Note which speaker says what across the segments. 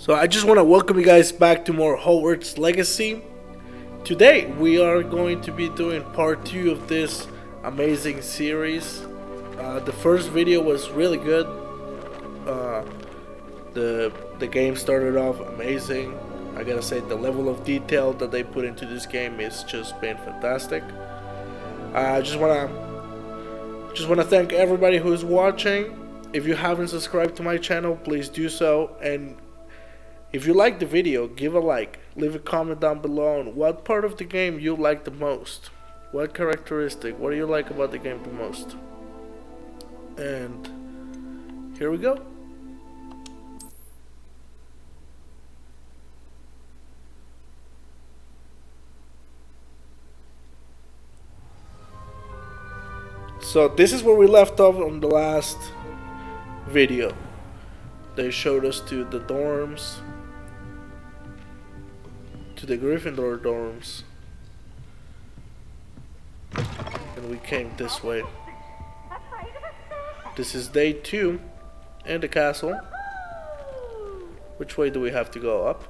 Speaker 1: So I just want to welcome you guys back to more Hogwarts Legacy. Today we are going to be doing part 2 of this amazing series. The first video was really good. The game started off amazing. I gotta say, the level of detail that they put into this game is just been fantastic. I just wanna thank everybody who's watching. If you haven't subscribed to my channel, please do so. And if you like the video, give a like. Leave a comment down below on what part of the game you like the most. What characteristic, what do you like about the game the most? And here we go. So this is where we left off on the last video. They showed us to the dorms, to the Gryffindor dorms, and we came this way. This is day 2 in the castle. Which way do we have to go? Up?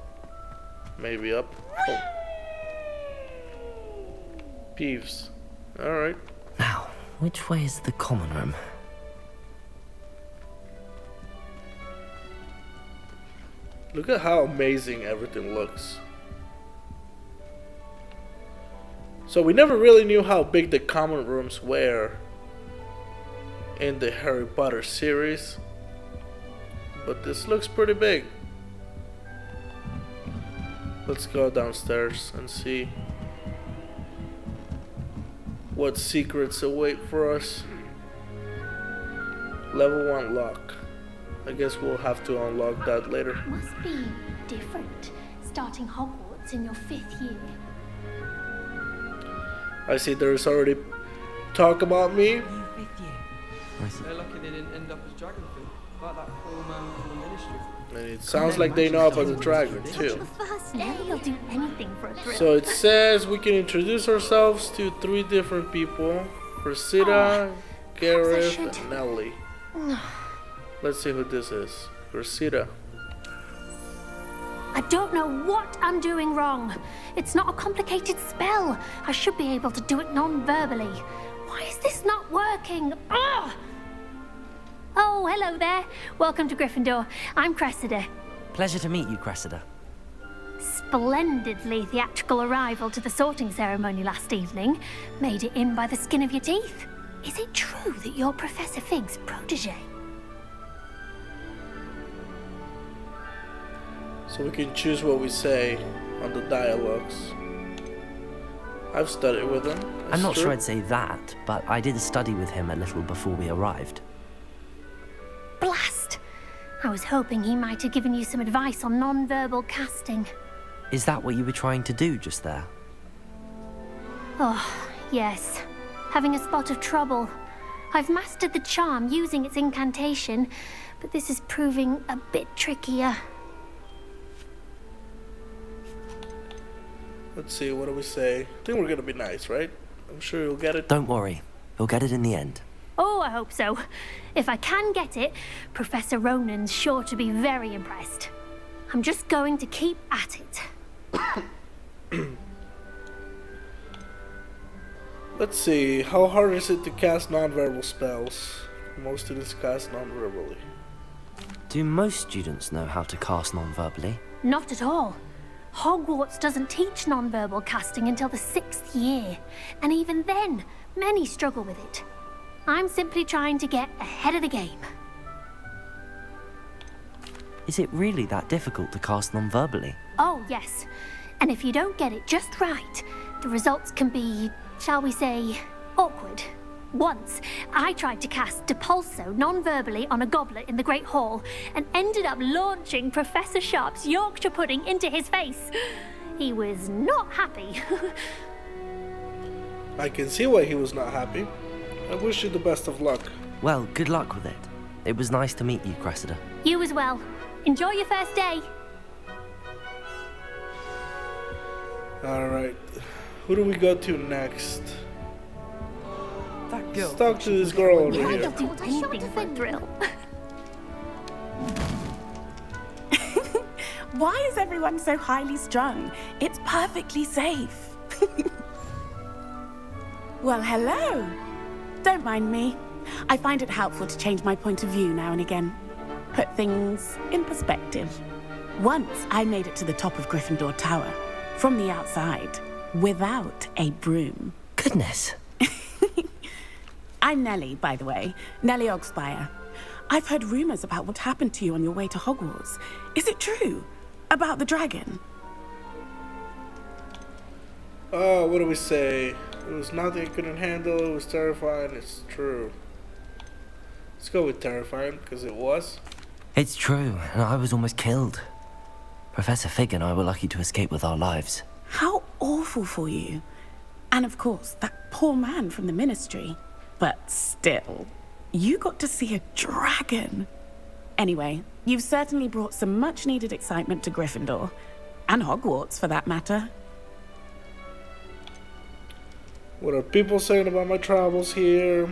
Speaker 1: Maybe up. Oh. Peeves. Alright.
Speaker 2: Now, which way is the common room?
Speaker 1: Look at how amazing everything looks. So we never really knew how big the common rooms were in the Harry Potter series, but this looks pretty big. Let's go downstairs and see what secrets await for us. Level 1 lock. I guess we'll have to unlock that later.
Speaker 3: Must be different starting Hogwarts in your 5th year.
Speaker 1: I see there's already talk about me.
Speaker 4: They're lucky they didn't end up as dragon food, like that poor man from the ministry.
Speaker 1: And it sounds like they know about the dragon too.
Speaker 3: First day, they'll do anything for a thrill.
Speaker 1: So it says we can introduce ourselves to 3 different people: Cressida, Gareth, and Nellie. Let's see who this is. Cressida.
Speaker 3: I don't know what I'm doing wrong. It's not a complicated spell. I should be able to do it non-verbally. Why is this not working? Ugh! Oh, hello there. Welcome to Gryffindor. I'm Cressida.
Speaker 2: Pleasure to meet you, Cressida.
Speaker 3: Splendidly theatrical arrival to the sorting ceremony last evening. Made it in by the skin of your teeth. Is it true that you're Professor Fig's protege?
Speaker 1: So we can choose what we say on the dialogues. I've studied with him.
Speaker 2: I'm not sure I'd say that, but I did study with him a little before we arrived.
Speaker 3: Blast! I was hoping he might have given you some advice on non-verbal casting.
Speaker 2: Is that what you were trying to do just there?
Speaker 3: Oh, yes. Having a spot of trouble. I've mastered the charm using its incantation, but this is proving a bit trickier.
Speaker 1: Let's see, what do we say? I think we're gonna be nice, right? I'm sure you'll get it.
Speaker 2: Don't worry, you'll get it in the end.
Speaker 3: Oh, I hope so. If I can get it, Professor Ronan's sure to be very impressed. I'm just going to keep at it.
Speaker 1: Let's see, how hard is it to cast non-verbal spells? Most students cast non-verbally.
Speaker 2: Do most students know how to cast non-verbally?
Speaker 3: Not at all. Hogwarts doesn't teach non-verbal casting until the 6th year, and even then, many struggle with it. I'm simply trying to get ahead of the game.
Speaker 2: Is it really that difficult to cast non-verbally?
Speaker 3: Oh, yes. And if you don't get it just right, the results can be, shall we say, awkward. Once, I tried to cast Depulso non-verbally on a goblet in the Great Hall and ended up launching Professor Sharp's Yorkshire pudding into his face. He was not happy.
Speaker 1: I can see why he was not happy. I wish you the best of luck.
Speaker 2: Well, good luck with it. It was nice to meet you, Cressida.
Speaker 3: You as well. Enjoy your first day.
Speaker 1: Alright, who do we go to next?
Speaker 4: That girl.
Speaker 1: Let's talk to this girl over
Speaker 3: They'll
Speaker 1: here.
Speaker 3: do anything for a thrill.
Speaker 5: Why is everyone so highly strung? It's perfectly safe. Well, hello. Don't mind me. I find it helpful to change my point of view now and again. Put things in perspective. Once I made it to the top of Gryffindor Tower, from the outside, without a broom.
Speaker 2: Goodness.
Speaker 5: I'm Nellie, by the way. Nellie Ogspire. I've heard rumors about what happened to you on your way to Hogwarts. Is it true? About the dragon?
Speaker 1: Oh, what do we say? It was nothing I couldn't handle, it was terrifying, it's true. Let's go with terrifying, because it was.
Speaker 2: It's true, and I was almost killed. Professor Fig and I were lucky to escape with our lives.
Speaker 5: How awful for you. And of course, that poor man from the Ministry. But still, you got to see a dragon. Anyway, you've certainly brought some much-needed excitement to Gryffindor. And Hogwarts, for that matter.
Speaker 1: What are people saying about my travels here?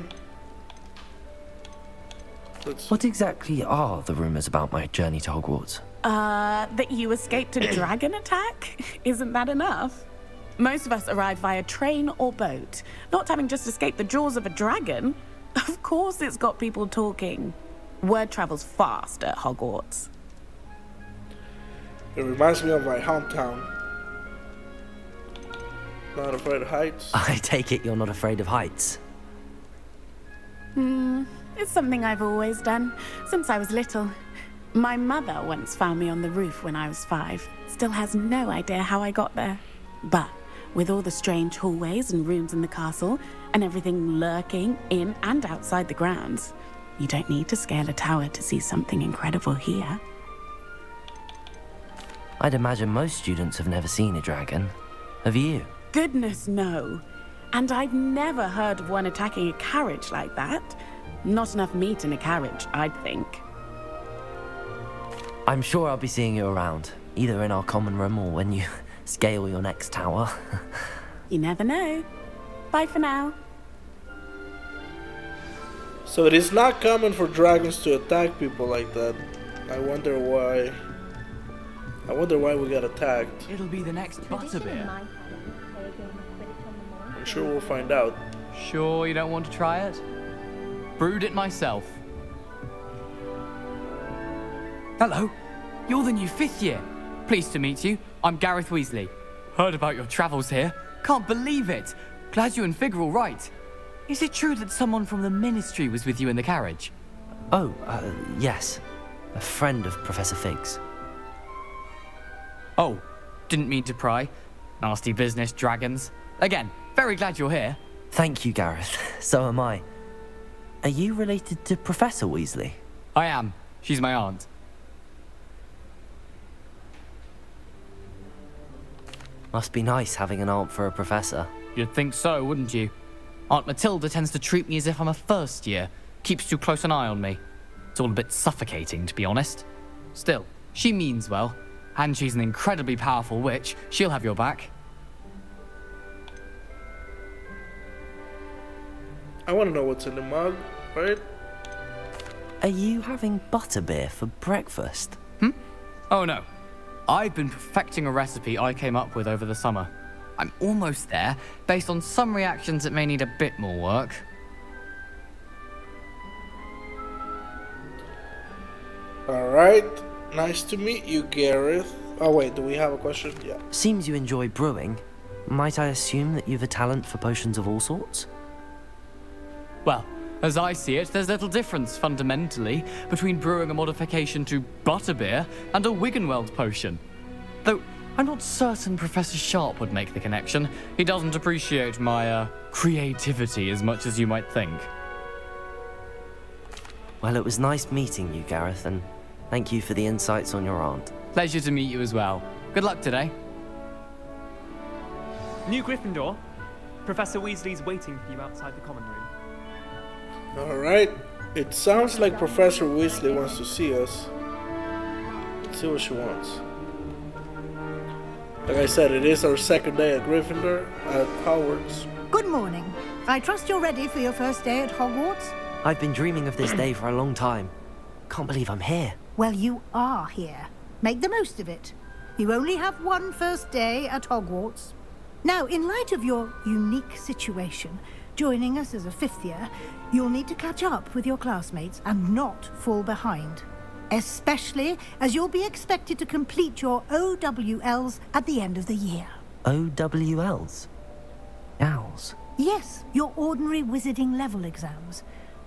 Speaker 2: What exactly are the rumors about my journey to Hogwarts?
Speaker 5: That you escaped a dragon attack? Isn't that enough? Most of us arrive via train or boat, not having just escaped the jaws of a dragon. Of course it's got people talking. Word travels fast at Hogwarts.
Speaker 1: It reminds me of my hometown. Not afraid of heights.
Speaker 2: I take it you're not afraid of heights.
Speaker 5: It's something I've always done, since I was little. My mother once found me on the roof when I was 5. Still has no idea how I got there. But with all the strange hallways and rooms in the castle, and everything lurking in and outside the grounds, you don't need to scale a tower to see something incredible here.
Speaker 2: I'd imagine most students have never seen a dragon. Have you?
Speaker 5: Goodness, no. And I've never heard of one attacking a carriage like that. Not enough meat in a carriage, I'd think.
Speaker 2: I'm sure I'll be seeing you around, either in our common room or when you scale your next tower.
Speaker 5: You never know. Bye for now.
Speaker 1: So it is not common for dragons to attack people like that. I wonder why. I wonder why we got attacked.
Speaker 6: It'll be the next butterbeer.
Speaker 1: I'm sure we'll find out.
Speaker 6: Sure you don't want to try it? Brewed it myself. Hello, you're the new 5th year. Pleased to meet you. I'm Gareth Weasley. Heard about your travels here. Can't believe it. Glad you and Fig are all right. Is it true that someone from the Ministry was with you in the carriage?
Speaker 2: Oh, yes. A friend of Professor Fig's.
Speaker 6: Oh, didn't mean to pry. Nasty business, dragons. Again, very glad you're here.
Speaker 2: Thank you, Gareth. So am I. Are you related to Professor Weasley?
Speaker 6: I am. She's my aunt.
Speaker 2: Must be nice having an aunt for a professor.
Speaker 6: You'd think so, wouldn't you? Aunt Matilda tends to treat me as if I'm a first year. Keeps too close an eye on me. It's all a bit suffocating, to be honest. Still, she means well. And she's an incredibly powerful witch. She'll have your back.
Speaker 1: I want to know what's in the mug, right?
Speaker 2: Are you having butterbeer for breakfast?
Speaker 6: Oh no. I've been perfecting a recipe I came up with over the summer. I'm almost there. Based on some reactions, it may need a bit more work.
Speaker 1: Alright. Nice to meet you, Gareth. Oh wait, do we have a question? Yeah.
Speaker 2: Seems you enjoy brewing. Might I assume that you've a talent for potions of all sorts?
Speaker 6: Well, as I see it, there's little difference, fundamentally, between brewing a modification to butterbeer and a Wiggenweld potion. Though, I'm not certain Professor Sharp would make the connection. He doesn't appreciate my, creativity as much as you might think.
Speaker 2: Well, it was nice meeting you, Gareth, and thank you for the insights on your aunt.
Speaker 6: Pleasure to meet you as well. Good luck today.
Speaker 7: New Gryffindor. Professor Weasley's waiting for you outside the common room.
Speaker 1: Alright. It sounds like Professor Weasley wants to see us. Let's see what she wants. Like I said, it is our second day at Gryffindor at Hogwarts.
Speaker 8: Good morning. I trust you're ready for your first day at Hogwarts?
Speaker 2: I've been dreaming of this day for a long time. Can't believe I'm here.
Speaker 8: Well, you are here. Make the most of it. You only have one first day at Hogwarts. Now, in light of your unique situation, joining us as a 5th year, you'll need to catch up with your classmates and not fall behind. Especially as you'll be expected to complete your OWLs at the end of the year.
Speaker 2: OWLs? Owls?
Speaker 8: Yes, your ordinary wizarding level exams.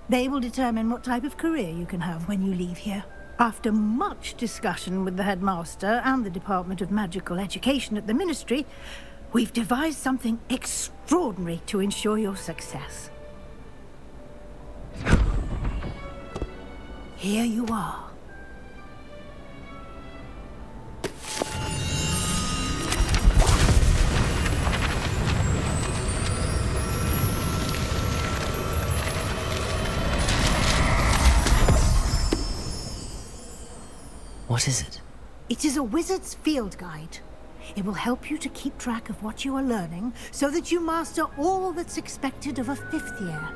Speaker 8: They will determine what type of career you can have when you leave here. After much discussion with the headmaster and the Department of Magical Education at the Ministry, we've devised something extraordinary to ensure your success. Here you are.
Speaker 2: What is it?
Speaker 8: It is a wizard's field guide. It will help you to keep track of what you are learning so that you master all that's expected of a 5th year.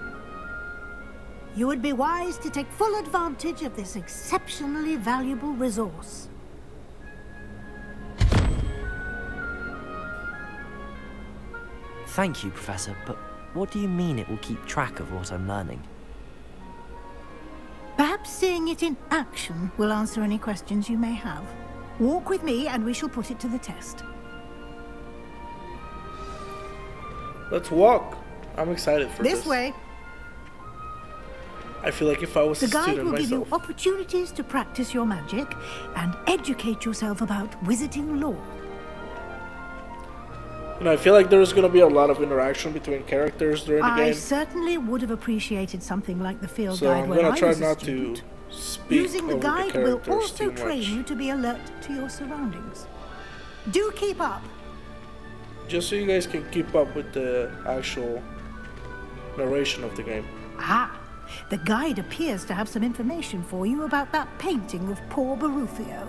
Speaker 8: You would be wise to take full advantage of this exceptionally valuable resource.
Speaker 2: Thank you, Professor, but what do you mean it will keep track of what I'm learning?
Speaker 8: Perhaps seeing it in action will answer any questions you may have. Walk with me and we shall put it to the test.
Speaker 1: Let's walk. I'm excited for this.
Speaker 8: This way.
Speaker 1: I feel like if I was
Speaker 8: The
Speaker 1: a
Speaker 8: guide
Speaker 1: student
Speaker 8: will give you
Speaker 1: myself.
Speaker 8: opportunities to practice your magic and educate yourself about wizarding lore.
Speaker 1: You know, I feel like there's going to be a lot of interaction between characters during the
Speaker 8: I
Speaker 1: game.
Speaker 8: certainly would have appreciated something like the field
Speaker 1: So
Speaker 8: guide
Speaker 1: I'm
Speaker 8: when
Speaker 1: going
Speaker 8: I
Speaker 1: to try
Speaker 8: was a
Speaker 1: not
Speaker 8: student.
Speaker 1: to speak
Speaker 8: Using the
Speaker 1: over
Speaker 8: guide
Speaker 1: the
Speaker 8: will
Speaker 1: characters
Speaker 8: also
Speaker 1: too
Speaker 8: train
Speaker 1: much.
Speaker 8: you to be alert to your surroundings. Do keep up.
Speaker 1: Just so you guys can keep up with the actual narration of the game.
Speaker 8: Ah, the guide appears to have some information for you about that painting of poor Barufio.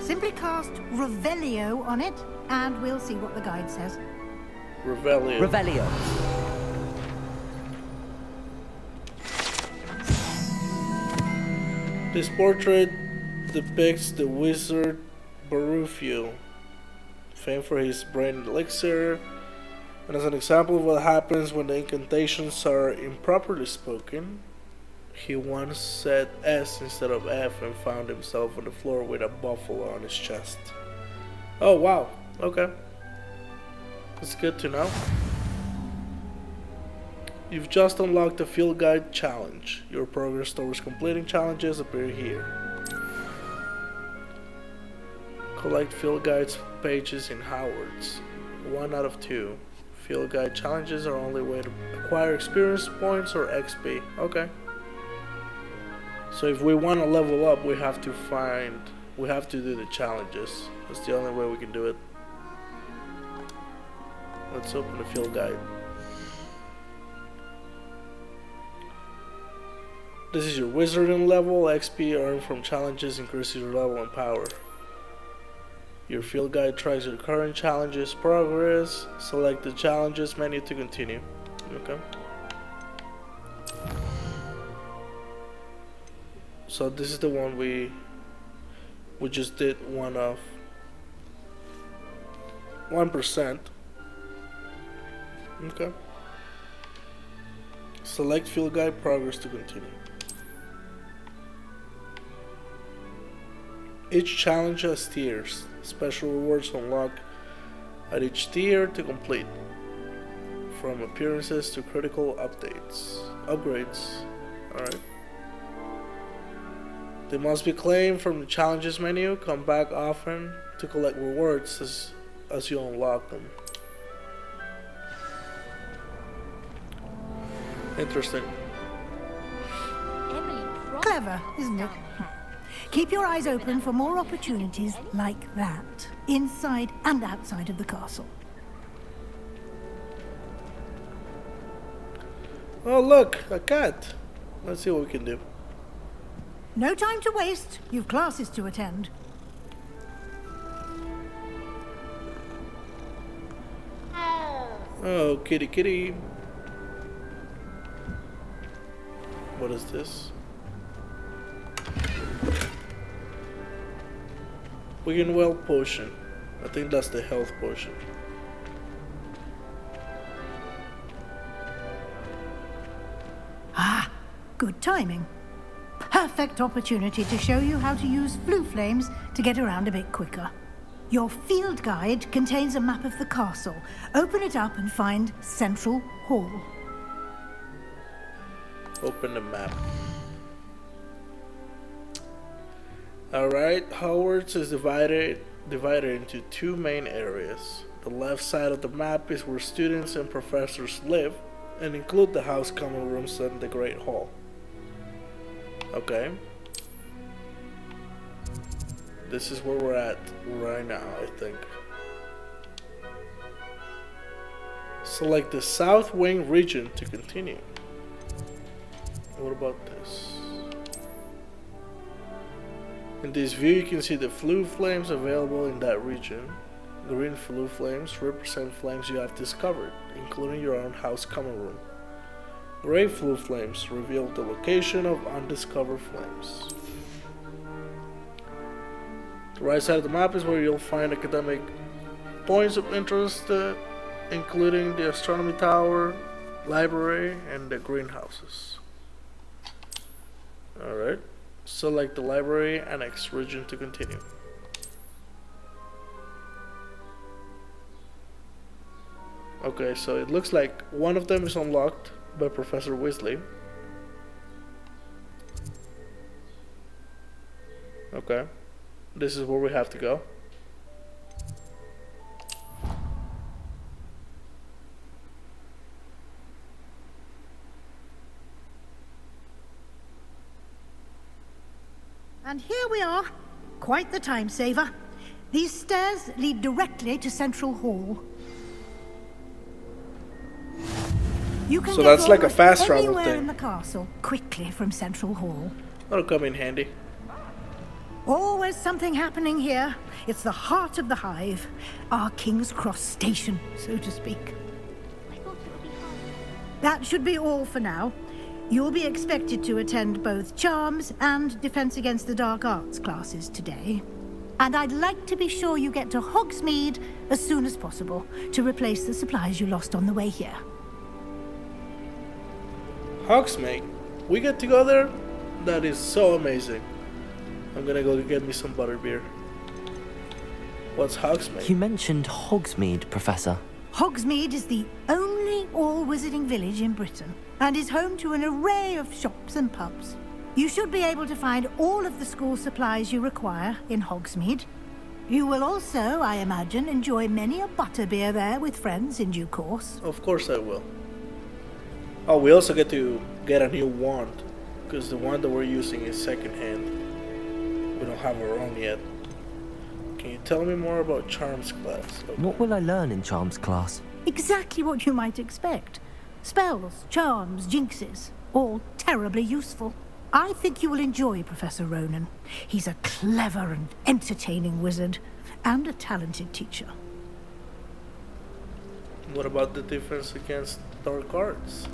Speaker 8: Simply cast Revelio on it, and we'll see what the guide says.
Speaker 1: Revelio.
Speaker 2: Revelio.
Speaker 1: This portrait depicts the wizard Barufio, famed for his brain elixir, and as an example of what happens when the incantations are improperly spoken, he once said S instead of F and found himself on the floor with a buffalo on his chest. Oh wow, okay. That's good to know. You've just unlocked the Field Guide Challenge. Your progress towards completing challenges appear here. Collect Field Guides pages in Hogwarts. 1 out of 2. Field Guide challenges are only way to acquire experience points or XP. Okay. So if we want to level up, we have to do the challenges. That's the only way we can do it. Let's open the Field Guide. This is your wizarding level. XP earned from challenges increases your level and power. Your field guide tracks your current challenges progress. Select the challenges menu to continue. Okay. So this is the one we just did one of 1%. Okay. Select field guide progress to continue. Each challenge has tiers. Special rewards unlock at each tier to complete. From appearances to critical upgrades. Alright. They must be claimed from the challenges menu. Come back often to collect rewards as you unlock them. Interesting.
Speaker 8: Clever, isn't it? Keep your eyes open for more opportunities like that, inside and outside of the castle.
Speaker 1: Oh look, a cat. Let's see what we can do.
Speaker 8: No time to waste. You've classes to attend.
Speaker 1: Oh, kitty kitty. What is this? Wiggenweld potion. I think that's the health potion.
Speaker 8: Ah, good timing. Perfect opportunity to show you how to use flue flames to get around a bit quicker. Your field guide contains a map of the castle. Open it up and find Central Hall.
Speaker 1: Open the map. Alright, Hogwarts is divided into two main areas. The left side of the map is where students and professors live, and include the house common rooms and the Great Hall. Okay. This is where we're at right now, I think. Select the South Wing region to continue. What about this? In this view, you can see the flue flames available in that region. Green flue flames represent flames you have discovered, including your own house common room. Gray flue flames reveal the location of undiscovered flames. The right side of the map is where you'll find academic points of interest, including the astronomy tower, library, and the greenhouses. Alright, select the library annex region to continue. Okay, so it looks like one of them is unlocked by Professor Weasley. Okay, this is where we have to go.
Speaker 8: And here we are. Quite the time saver. These stairs lead directly to Central Hall. You can
Speaker 1: So
Speaker 8: get
Speaker 1: that's like a
Speaker 8: almost
Speaker 1: fast travel
Speaker 8: anywhere
Speaker 1: thing.
Speaker 8: in the castle quickly from Central Hall.
Speaker 1: That'll come in handy.
Speaker 8: Always something happening here. It's the heart of the hive. Our King's Cross station, so to speak. That should be all for now. You'll be expected to attend both Charms and Defense Against the Dark Arts classes today. And I'd like to be sure you get to Hogsmeade as soon as possible to replace the supplies you lost on the way here.
Speaker 1: Hogsmeade, we get to go there? That is so amazing. I'm gonna go get me some butterbeer. What's Hogsmeade?
Speaker 2: You mentioned Hogsmeade, Professor.
Speaker 8: Hogsmeade is the only all-wizarding village in Britain and is home to an array of shops and pubs. You should be able to find all of the school supplies you require in Hogsmeade. You will also, I imagine, enjoy many a butterbeer there with friends in due course.
Speaker 1: Of course I will. Oh, we also get to get a new wand, because the one that we're using is secondhand. We don't have our own yet. Can you tell me more about Charms class? Okay.
Speaker 2: What will I learn in Charms class?
Speaker 8: Exactly what you might expect. Spells, charms, jinxes, all terribly useful. I think you will enjoy Professor Ronan. He's a clever and entertaining wizard, and a talented teacher.
Speaker 1: What about the defense against dark arts?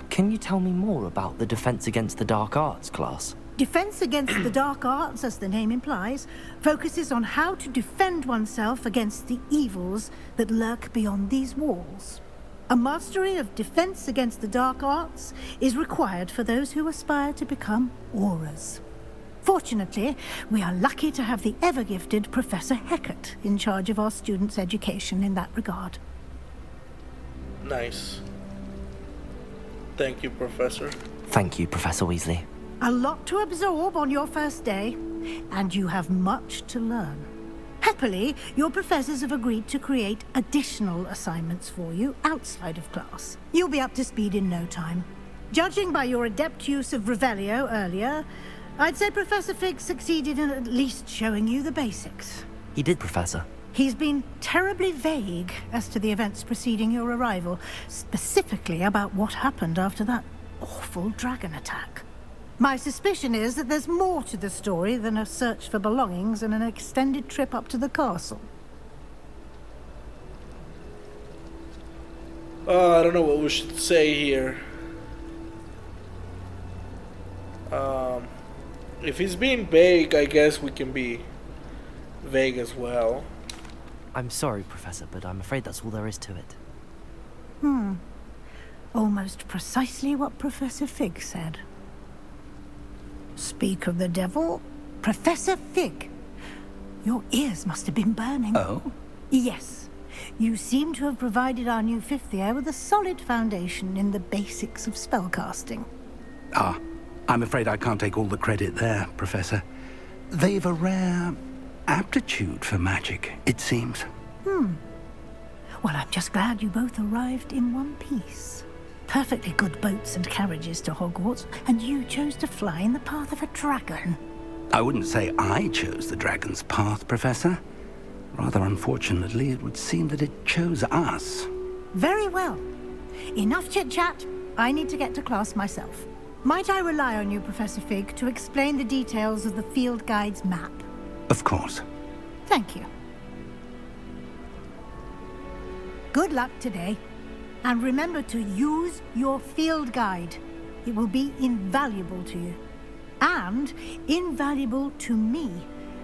Speaker 2: Can you tell me more about the Defense Against the Dark Arts class?
Speaker 8: Defense Against the Dark Arts, as the name implies, focuses on how to defend oneself against the evils that lurk beyond these walls. A mastery of Defense Against the Dark Arts is required for those who aspire to become auras. Fortunately, we are lucky to have the ever-gifted Professor Hecat in charge of our students' education in that regard.
Speaker 1: Nice. Thank you, Professor.
Speaker 2: Thank you, Professor Weasley.
Speaker 8: A lot to absorb on your first day, and you have much to learn. Happily, your professors have agreed to create additional assignments for you outside of class. You'll be up to speed in no time. Judging by your adept use of Revelio earlier, I'd say Professor Fig succeeded in at least showing you the basics.
Speaker 2: He did, Professor.
Speaker 8: He's been terribly vague as to the events preceding your arrival, specifically about what happened after that awful dragon attack. My suspicion is that there's more to the story than a search for belongings and an extended trip up to the castle.
Speaker 1: I don't know what we should say here. If he's being vague, I guess we can be vague as well.
Speaker 2: I'm sorry, Professor, but I'm afraid that's all there is to it.
Speaker 8: Almost precisely what Professor Fig said. Speak of the devil, Professor Fig. Your ears must have been burning.
Speaker 9: Oh?
Speaker 8: Yes. You seem to have provided our new fifth year with a solid foundation in the basics of spellcasting.
Speaker 9: Ah, I'm afraid I can't take all the credit there, Professor. They've a rare aptitude for magic, it seems.
Speaker 8: Well, I'm just glad you both arrived in one piece. Perfectly good boats and carriages to Hogwarts, and you chose to fly in the path of a dragon.
Speaker 9: I wouldn't say I chose the dragon's path, Professor. Rather unfortunately, it would seem that it chose us.
Speaker 8: Very well. Enough chit-chat. I need to get to class myself. Might I rely on you, Professor Fig, to explain the details of the field guide's map?
Speaker 9: Of course.
Speaker 8: Thank you. Good luck today. And remember to use your field guide. It will be invaluable to you. And invaluable to me,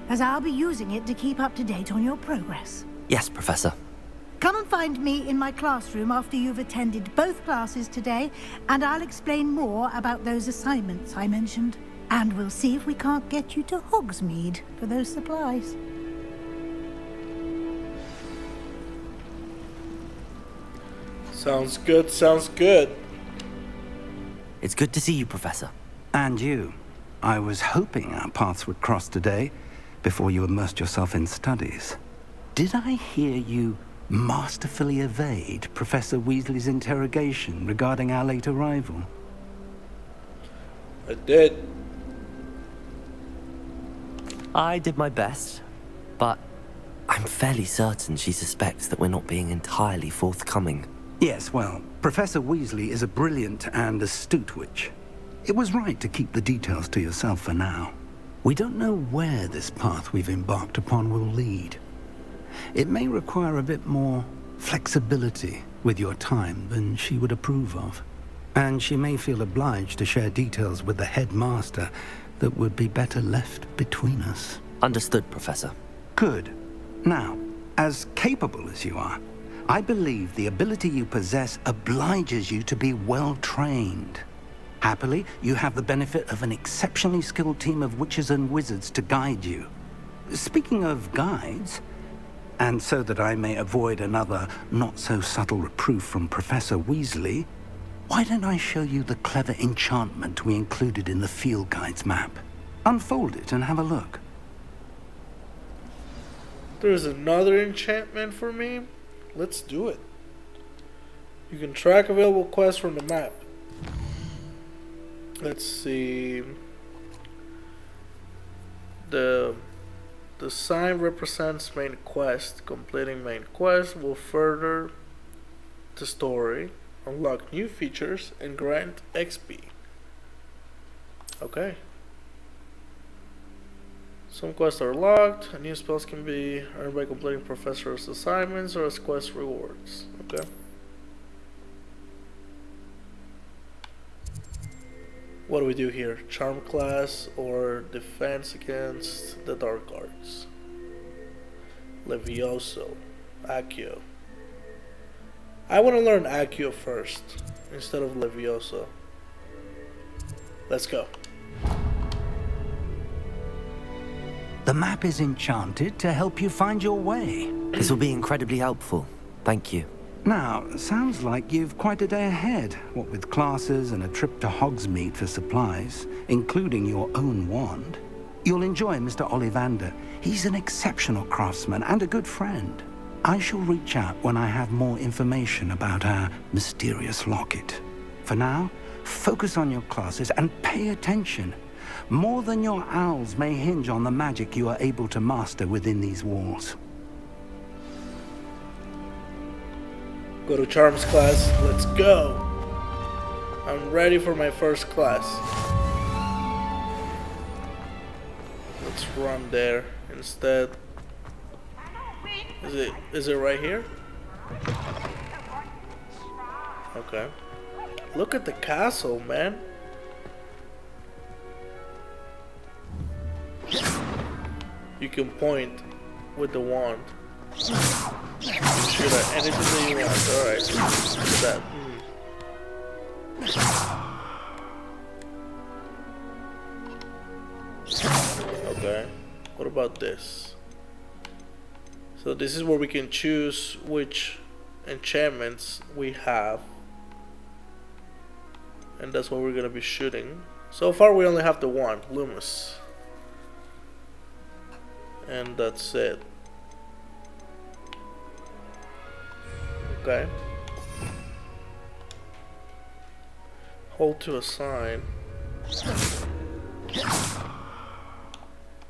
Speaker 8: as I'll be using it to keep up to date on your progress.
Speaker 2: Yes, Professor.
Speaker 8: Come and find me in my classroom after you've attended both classes today, and I'll explain more about those assignments I mentioned. And we'll see if we can't get you to Hogsmeade for those supplies.
Speaker 1: Sounds good, sounds good.
Speaker 2: It's good to see you, Professor.
Speaker 9: And you. I was hoping our paths would cross today, before you immersed yourself in studies. Did I hear you masterfully evade Professor Weasley's interrogation regarding our late arrival?
Speaker 1: I did.
Speaker 2: I did my best, but I'm fairly certain she suspects that we're not being entirely forthcoming.
Speaker 9: Yes, well, Professor Weasley is a brilliant and astute witch. It was right to keep the details to yourself for now. We don't know where this path we've embarked upon will lead. It may require a bit more flexibility with your time than she would approve of. And she may feel obliged to share details with the headmaster that would be better left between us.
Speaker 2: Understood, Professor.
Speaker 9: Good. Now, as capable as you are, I believe the ability you possess obliges you to be well trained. Happily, you have the benefit of an exceptionally skilled team of witches and wizards to guide you. Speaking of guides, and so that I may avoid another not-so-subtle reproof from Professor Weasley, why don't I show you the clever enchantment we included in the field guide's map? Unfold it and have a look.
Speaker 1: There's another enchantment for me? Let's do it. You can track available quests from the map. Let's see. The sign represents main quest. Completing main quest will further the story, unlock new features, and grant XP. Okay. Some quests are locked, and new spells can be earned by completing professor's assignments or as quest rewards. Okay. What do we do here? Charm class or defense against the dark arts? Levioso. ACCIO. I want to learn ACCIO first instead of Levioso. Let's go.
Speaker 9: The map is enchanted to help you find your way.
Speaker 2: This will be incredibly helpful. Thank you.
Speaker 9: Now, sounds like you've quite a day ahead, what with classes and a trip to Hogsmeade for supplies, including your own wand. You'll enjoy Mr. Ollivander. He's an exceptional craftsman and a good friend. I shall reach out when I have more information about our mysterious locket. For now, focus on your classes and pay attention. More than your owls may hinge on the magic you are able to master within these walls.
Speaker 1: Go to Charms class. Let's go. I'm ready for my first class. Let's run there instead. Is it right here? Okay. Look at the castle, man. You can point with the wand. Shoot at anything that you want. Alright. Look at that. Okay. What about this? So this is where we can choose which enchantments we have. And that's what we're gonna be shooting. So far we only have the one, Loomis. And that's it. Okay. Hold to assign.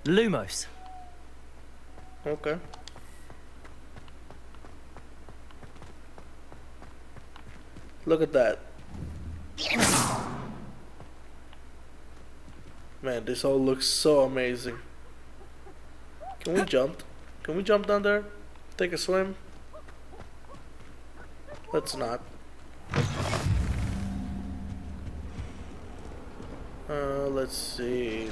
Speaker 2: Lumos.
Speaker 1: Okay. Look at that. Man, this all looks so amazing. Can we jump? Can we jump down there? Take a swim? Let's not. Let's see.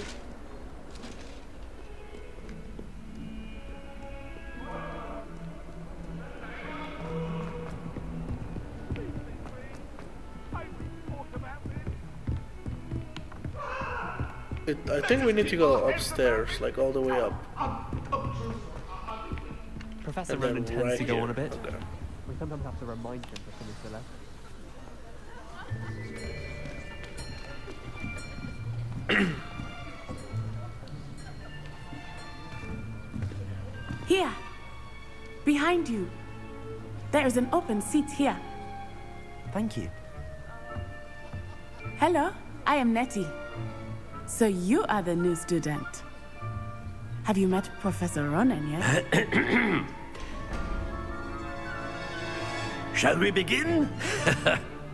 Speaker 1: I think we need to go upstairs, like all the way up.
Speaker 7: Professor
Speaker 1: And then
Speaker 7: Roman tends
Speaker 1: right
Speaker 7: to go
Speaker 1: here.
Speaker 7: on a bit.
Speaker 1: Okay.
Speaker 7: We sometimes have to remind him to finish the lesson.
Speaker 5: Here. Behind you. There is an open seat here.
Speaker 2: Thank you.
Speaker 5: Hello, I am Nettie. So you are the new student. Have you met Professor Ronan yet?
Speaker 10: Shall we begin?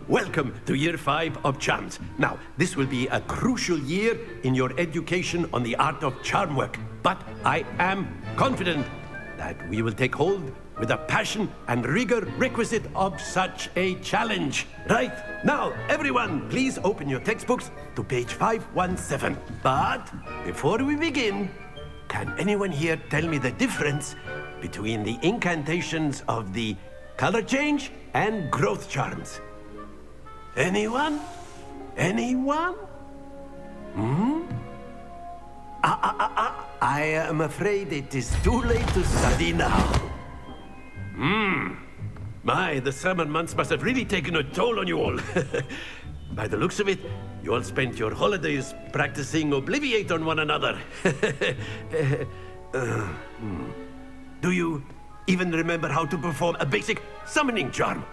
Speaker 10: Welcome to Year 5 of Charms. Now, this will be a crucial year in your education on the art of charm work. But I am confident that we will take hold with the passion and rigor requisite of such a challenge. Right, now, everyone, please open your textbooks to page 517. But before we begin, can anyone here tell me the difference between the incantations of the color change and growth charms? Anyone? Anyone? I am afraid it is too late to study now. My, the summer months must have really taken a toll on you all. By the looks of it, you all spent your holidays practicing Obliviate on one another. Do you even remember how to perform a basic summoning charm?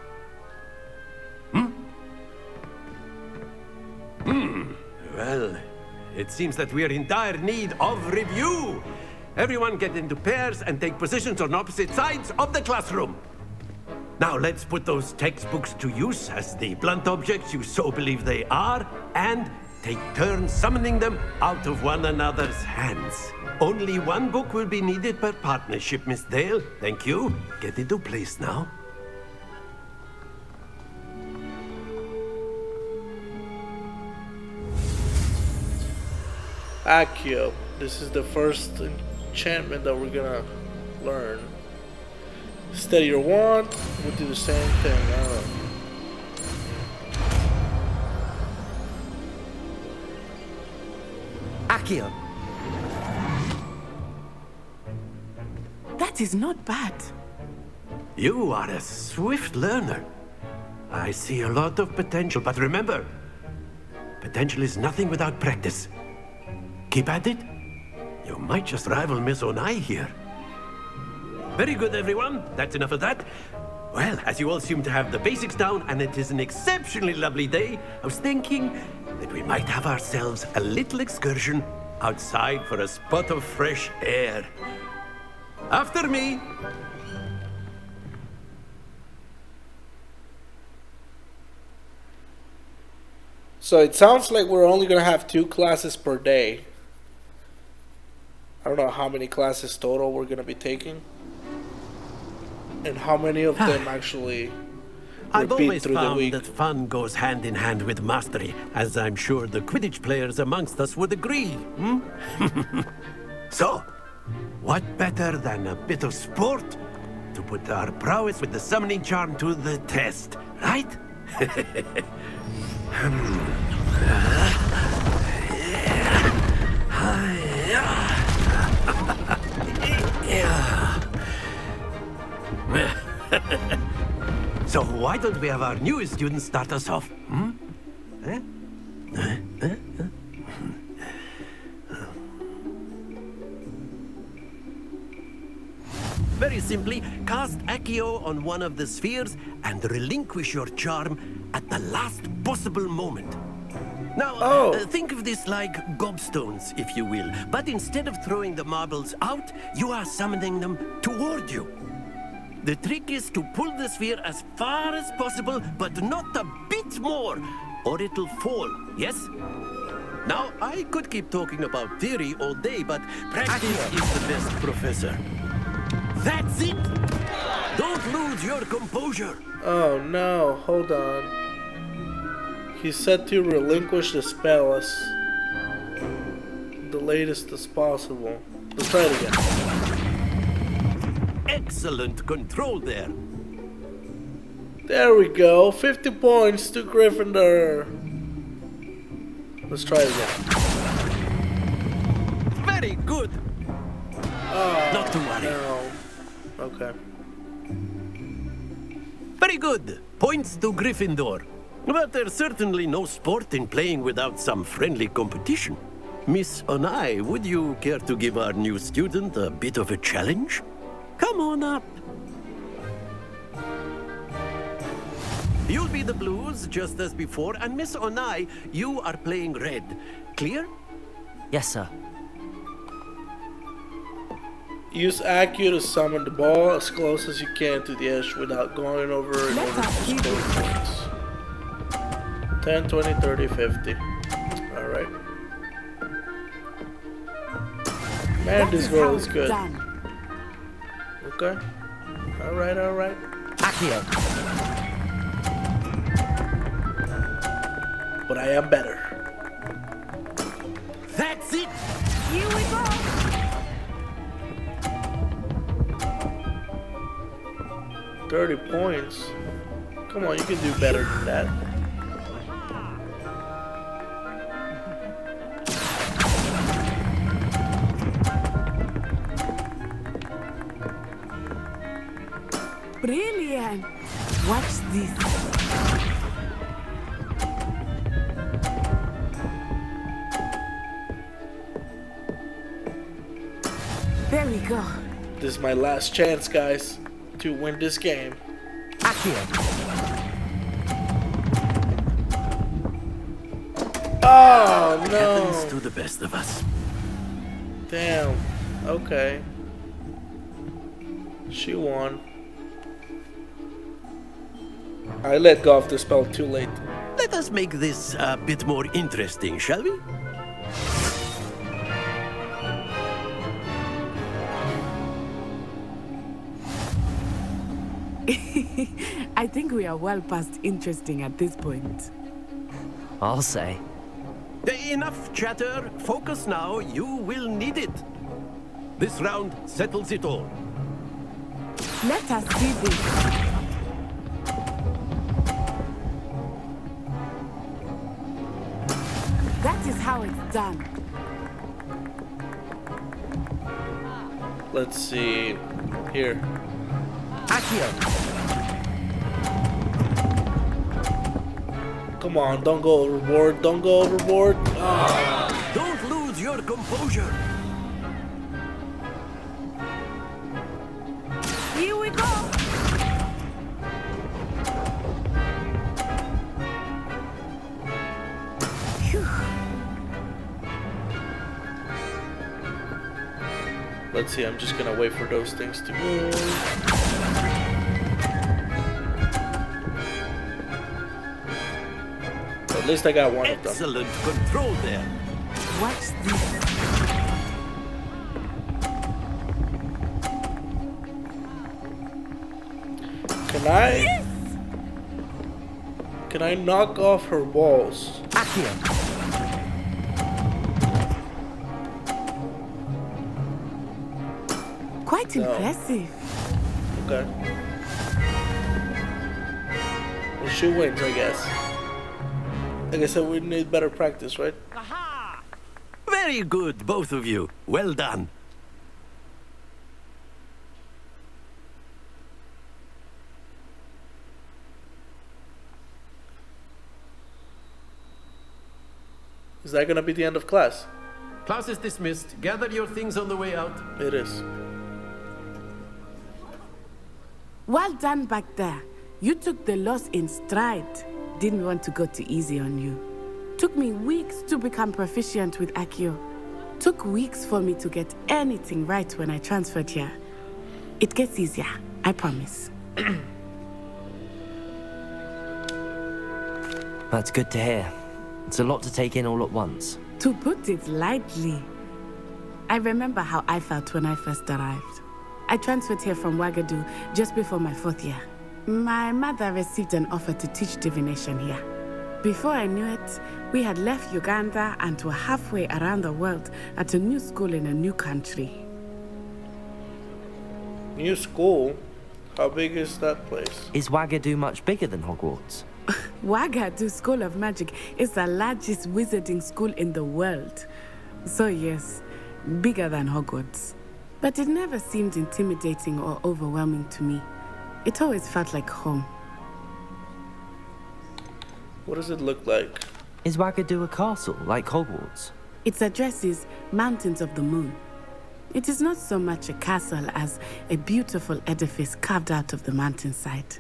Speaker 10: Well, it seems that we are in dire need of review. Everyone get into pairs and take positions on opposite sides of the classroom. Now let's put those textbooks to use as the blunt objects you so believe they are, and take turns summoning them out of one another's hands. Only one book will be needed per partnership, Miss Dale. Thank you. Get into place now.
Speaker 1: ACCIO. This is the first enchantment that we're gonna learn. Steady your wand. We'll do the same thing.
Speaker 2: ACCIO.
Speaker 5: That is not bad.
Speaker 10: You are a swift learner. I see a lot of potential, but remember, potential is nothing without practice. Keep at it. You might just rival Miss Onai here. Very good, everyone. That's enough of that. Well, as you all seem to have the basics down, and it is an exceptionally lovely day, I was thinking that we might have ourselves a little excursion outside for a spot of fresh air. After me.
Speaker 1: So it sounds like we're only gonna have 2 classes per day. I don't know how many classes total we're gonna be taking, and how many of them actually
Speaker 10: I've
Speaker 1: repeat
Speaker 10: always
Speaker 1: through the
Speaker 10: found
Speaker 1: week.
Speaker 10: that fun goes hand in hand with mastery, as I'm sure the Quidditch players amongst us would agree. So, What better than a bit of sport to put our prowess with the summoning charm to the test, right? So why don't we have our newest student start us off? Very simply, cast ACCIO on one of the spheres and relinquish your charm at the last possible moment. Now, think of this like gobstones, if you will. But instead of throwing the marbles out, you are summoning them toward you. The trick is to pull the sphere as far as possible, but not a bit more, or it'll fall, yes? Now, I could keep talking about theory all day, but practice is the best professor. That's it! Don't lose your composure!
Speaker 1: Oh no, hold on. He said to relinquish the spell as the latest as possible. Let's try it again.
Speaker 10: Excellent control there.
Speaker 1: There we go. 50 points to Gryffindor. Let's try it again.
Speaker 10: Very good. Not to worry.
Speaker 1: No. Okay.
Speaker 10: Very good. Points to Gryffindor. But there's certainly no sport in playing without some friendly competition. Miss Onai, would you care to give our new student a bit of a challenge? Come on up. You'll be the blues, just as before, and Miss Onai, you are playing red. Clear?
Speaker 2: Yes, sir.
Speaker 1: Use ACCIO to summon the ball as close as you can to the edge without going over in order to score points. 10, 20, 30, 50. Alright. Man, this girl is good. Okay. Alright, alright.
Speaker 2: ACCIO.
Speaker 1: But I am better.
Speaker 10: That's it!
Speaker 5: Here we go!
Speaker 1: $30 points. Come on, you can do better than that.
Speaker 5: Brilliant! Watch this. There we go.
Speaker 1: This is my last chance, guys, to win this game.
Speaker 2: ACCIO.
Speaker 1: Oh no!
Speaker 10: Happens to the best of us.
Speaker 1: Damn. Okay. She won. I let go of the spell too late.
Speaker 10: Let us make this a bit more interesting, shall we?
Speaker 5: I think we are well past interesting at this point.
Speaker 2: I'll say.
Speaker 10: Enough chatter. Focus now. You will need it. This round settles it all.
Speaker 5: Let us see this. That is how it's done.
Speaker 1: Let's see. Here.
Speaker 2: ACCIO.
Speaker 1: Come on, don't go overboard. Don't go overboard. Oh.
Speaker 10: Don't lose your composure.
Speaker 5: Here we go. Phew.
Speaker 1: Let's see, I'm just gonna wait for those things to move. At least I got one of them.
Speaker 10: Excellent control there.
Speaker 5: Watch this.
Speaker 1: Can I knock off her balls?
Speaker 2: ACCIO.
Speaker 5: Quite impressive.
Speaker 1: Okay. Well, she wins, I guess. Like I said, we need better practice, right?
Speaker 10: Very good, both of you. Well done.
Speaker 1: Is that gonna be the end of class?
Speaker 10: Class is dismissed. Gather your things on the way out.
Speaker 1: It is.
Speaker 5: Well done back there. You took the loss in stride. Didn't want to go too easy on you. Took me weeks to become proficient with ACCIO. Took weeks for me to get anything right when I transferred here. It gets easier, I promise.
Speaker 2: That's good to hear. It's a lot to take in all at once.
Speaker 5: To put it lightly, I remember how I felt when I first arrived. I transferred here from Wagadu just before my 4th year. My mother received an offer to teach divination here. Before I knew it, we had left Uganda and were halfway around the world at a new school in a new country.
Speaker 1: New school? How big is that place?
Speaker 2: Is Wagadu much bigger than Hogwarts?
Speaker 5: Wagadu School of Magic is the largest wizarding school in the world. So yes, bigger than Hogwarts. But it never seemed intimidating or overwhelming to me. It always felt like home.
Speaker 1: What does it look like?
Speaker 2: Is Wagadu a castle, like Hogwarts?
Speaker 5: Its address is Mountains of the Moon. It is not so much a castle as a beautiful edifice carved out of the mountainside.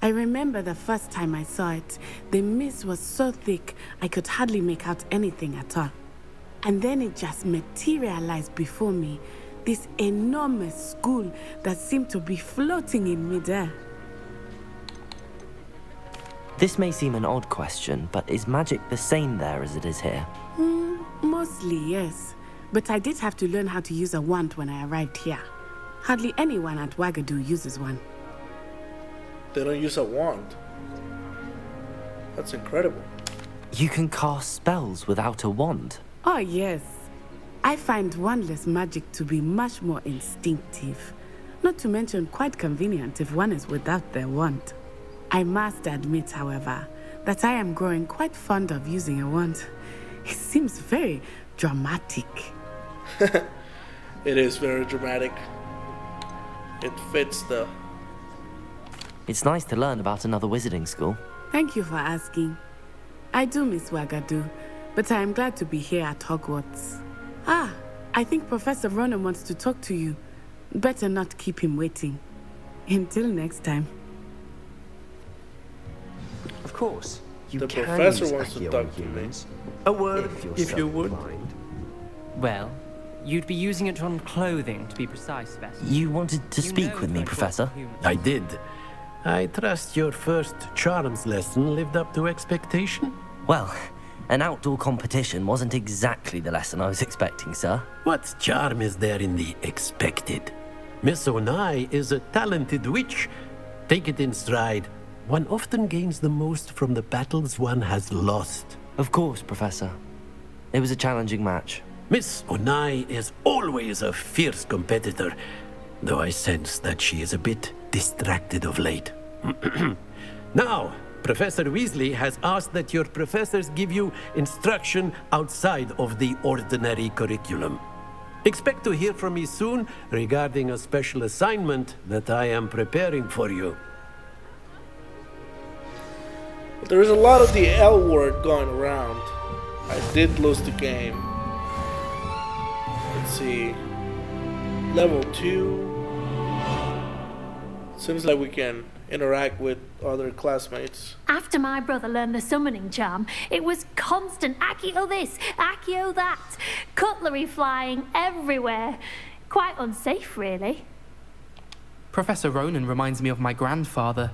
Speaker 5: I remember the first time I saw it, the mist was so thick I could hardly make out anything at all. And then it just materialized before me, this enormous school that seemed to be floating in midair.
Speaker 2: This may seem an odd question, but is magic the same there as it is here?
Speaker 5: Mostly, yes. But I did have to learn how to use a wand when I arrived here. Hardly anyone at Wagadu uses one.
Speaker 1: They don't use a wand. That's incredible.
Speaker 2: You can cast spells without a wand?
Speaker 5: Oh, yes. I find wandless magic to be much more instinctive. Not to mention quite convenient if one is without their wand. I must admit, however, that I am growing quite fond of using a wand. It seems very dramatic.
Speaker 1: It is very dramatic. It fits the...
Speaker 2: It's nice to learn about another wizarding school.
Speaker 5: Thank you for asking. I do miss Wagadu, but I am glad to be here at Hogwarts. I think Professor Ronan wants to talk to you. Better not keep him waiting. Until next time.
Speaker 11: Of course.
Speaker 1: The professor wants to talk to me.
Speaker 10: A word, if you would.
Speaker 11: Well, you'd be using it on clothing, to be precise, Sebastian.
Speaker 2: You wanted to speak with me, Professor?
Speaker 10: I did. I trust your first charms lesson lived up to expectation?
Speaker 2: Well, an outdoor competition wasn't exactly the lesson I was expecting, sir.
Speaker 10: What charm is there in the expected? Miss Onai is a talented witch. Take it in stride. One often gains the most from the battles one has lost.
Speaker 2: Of course, Professor. It was a challenging match.
Speaker 10: Miss Onai is always a fierce competitor, though I sense that she is a bit distracted of late. Now, Professor Weasley has asked that your professors give you instruction outside of the ordinary curriculum. Expect to hear from me soon regarding a special assignment that I am preparing for you.
Speaker 1: There is a lot of the L word going around. I did lose the game. Let's see. Level 2. Seems like we can interact with other classmates.
Speaker 3: After my brother learned the summoning charm, it was constant ACCIO this, ACCIO that, cutlery flying everywhere. Quite unsafe, really.
Speaker 6: Professor Ronan reminds me of my grandfather.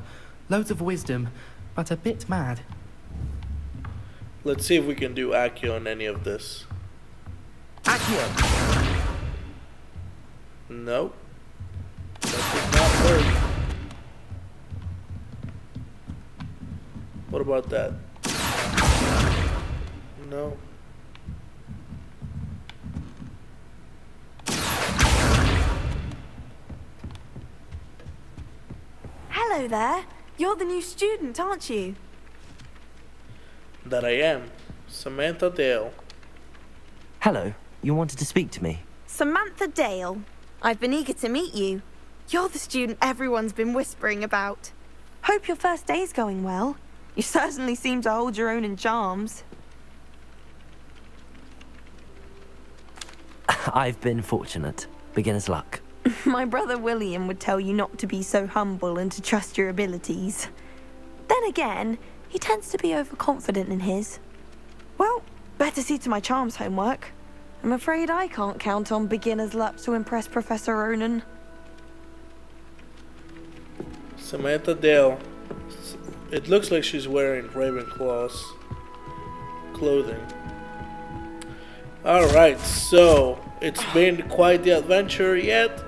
Speaker 6: Loads of wisdom, but a bit mad.
Speaker 1: Let's see if we can do ACCIO on any of this.
Speaker 2: ACCIO!
Speaker 1: Nope. That did not work. What about that? No.
Speaker 12: Hello there. You're the new student, aren't you?
Speaker 1: That I am. Samantha Dale.
Speaker 2: Hello, you wanted to speak to me?
Speaker 12: Samantha Dale. I've been eager to meet you. You're the student everyone's been whispering about. Hope your first day's going well. You certainly seem to hold your own in charms.
Speaker 2: I've been fortunate. Beginner's luck.
Speaker 12: My brother William would tell you not to be so humble and to trust your abilities. Then again, he tends to be overconfident in his. Well, better see to my charms homework. I'm afraid I can't count on beginner's luck to impress Professor Ronan.
Speaker 1: Samantha Dale. It looks like she's wearing Ravenclaw's clothing. Alright, so it's been quite the adventure yet,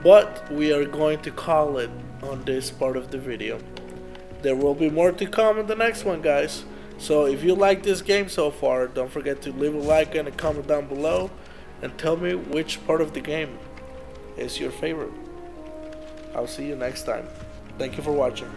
Speaker 1: but we are going to call it on this part of the video. There will be more to come in the next one, guys. So if you like this game so far, don't forget to leave a like and a comment down below and tell me which part of the game is your favorite. I'll see you next time. Thank you for watching.